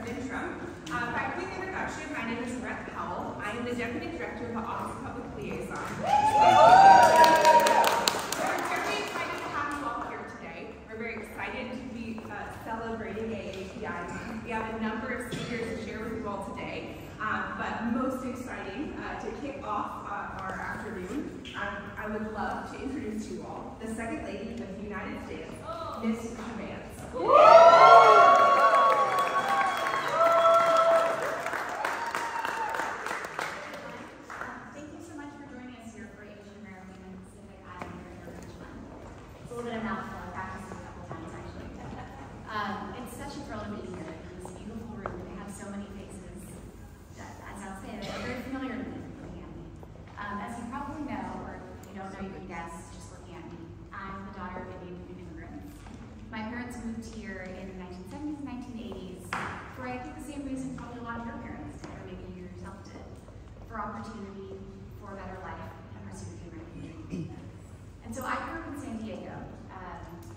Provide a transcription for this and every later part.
President Trump. By quick introduction, my name is Rep Powell. I am the Deputy Director of the Office of Public Liaison. We're very excited to have you all here today. We're very excited to be celebrating AAPI. We have a number of speakers to share with you all today, but most exciting to kick off our afternoon, I would love to introduce to you all the Second Lady of the United States, Ms. Vance. Moved here in the 1970s and 1980s for, I think, the same reason probably a lot of your parents did, or maybe you yourself did, for opportunity, for a better life, and pursuit of the American dream. And so I grew up in San Diego,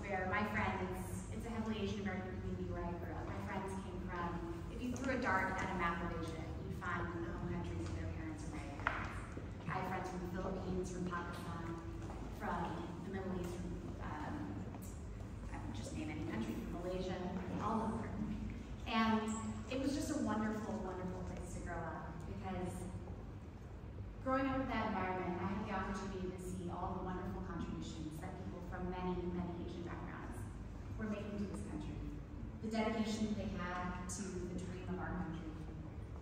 where my friends, it's a heavily Asian American community where I grew up. My friends came from, if you threw a dart at a map of Asia, you'd find the home countries of their parents or grandparents. I had friends from the Philippines, from Pakistan, from the Middle East, name any country, from Malaysia, all over. And it was just a wonderful, wonderful place to grow up, because growing up with that environment, I had the opportunity to see all the wonderful contributions that people from many, many Asian backgrounds were making to this country. The dedication that they had to the dream of our country,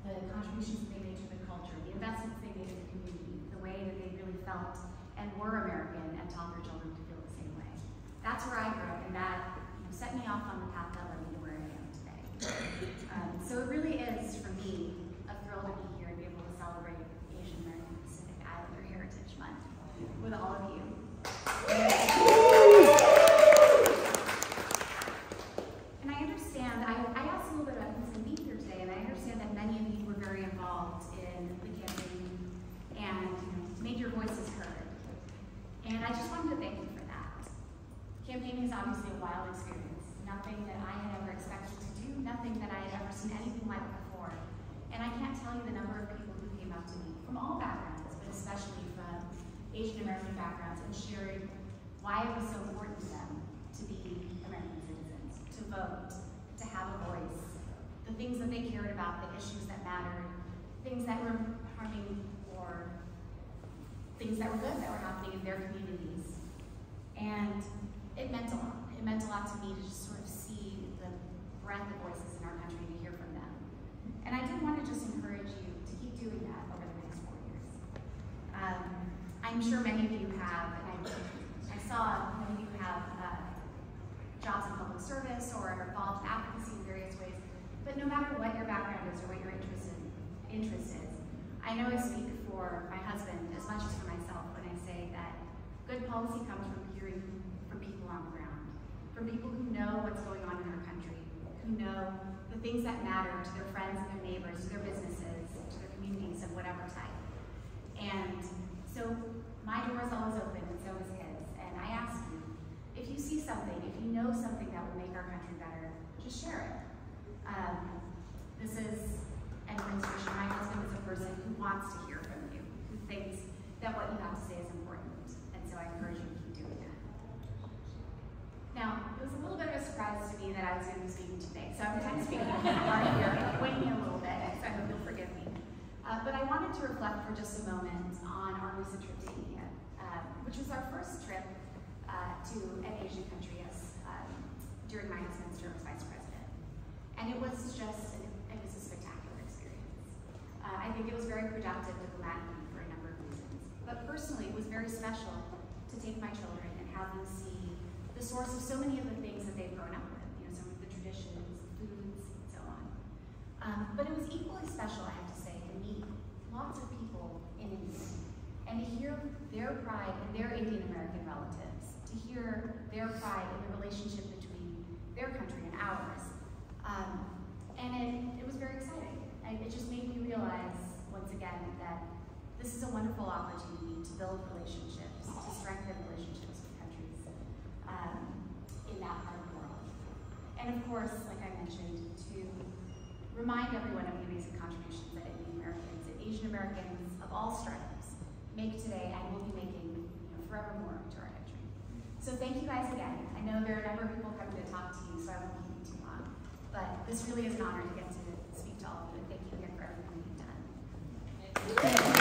the contributions that they made to the culture, the investments they made in the community, the way that they really felt and were American and taught their children to feel the same way. That's where I grew up, and that set me off on the path that led me to where I am today. So it really is, for me, a thrill to be here and be able to celebrate Asian American Pacific Islander Heritage Month with all of you. And I understand, I asked a little bit about who's going to be here today, and I understand that many of you were very involved in the campaign and made your voices heard. And I just wanted to thank you for that. Campaigning is obviously a wild experience, nothing that I had ever expected to do, nothing that I had ever seen anything like before. And I can't tell you the number of people who came up to me from all backgrounds, but especially from Asian American backgrounds, and shared why it was so important to them to be American citizens, to vote, to have a voice, the things that they cared about, the issues that mattered, things that were harming or things that were good that were happening in their communities. And it meant a lot. It meant a lot to me to just sort of see the breadth of voices in our country, to hear from them. And I did want to just encourage you to keep doing that over the next 4 years. I'm sure many of you have, and I saw many of you have jobs in public service or are involved in advocacy in various ways. But no matter what your background is or what your interest is, I know I speak for my husband as much as for myself when I say that good policy comes from hearing from people on the ground, from people who know what's going on in our country, who know the things that matter to their friends and their neighbors, to their businesses, to their communities of whatever type. And so my door is always open, and so is his. And I ask you, if you see something, if you know something that will make our country better, just share it. This is an administration. My husband is a person who wants to hear from you, who thinks that what you have to say is important. And so I encourage you to keep doing that. Now, it was a little bit of a surprise to me that I was going to be speaking today, so I'm kind of speaking hard here, waiting a little bit, so I hope you'll forgive me. But I wanted to reflect for just a moment on our recent trip to India, which was our first trip to an Asian country during my husband's term as vice president. And it was a spectacular experience. I think it was very productive diplomatically for a number of reasons. But personally, it was very special to take my children and have them see the source of so many of the things that they've grown up with, some of the traditions, foods, and so on. But it was equally special, I have to say, to meet lots of people in India and to hear their pride in their Indian American relatives, to hear their pride in the relationship between their country and ours. And it was very exciting. It just made me realize, once again, that this is a wonderful opportunity to build relationships, to strengthen relationships with countries in that part of the world. And of course, like I mentioned, to remind everyone of the amazing contributions that Indian Americans and Asian Americans of all stripes make today and will be making forevermore to our country. So thank you guys again. I know there are a number of people coming to talk to you, so I won't keep you too long. But this really is an honor to get to speak to all of you, and thank you again for everything you've done.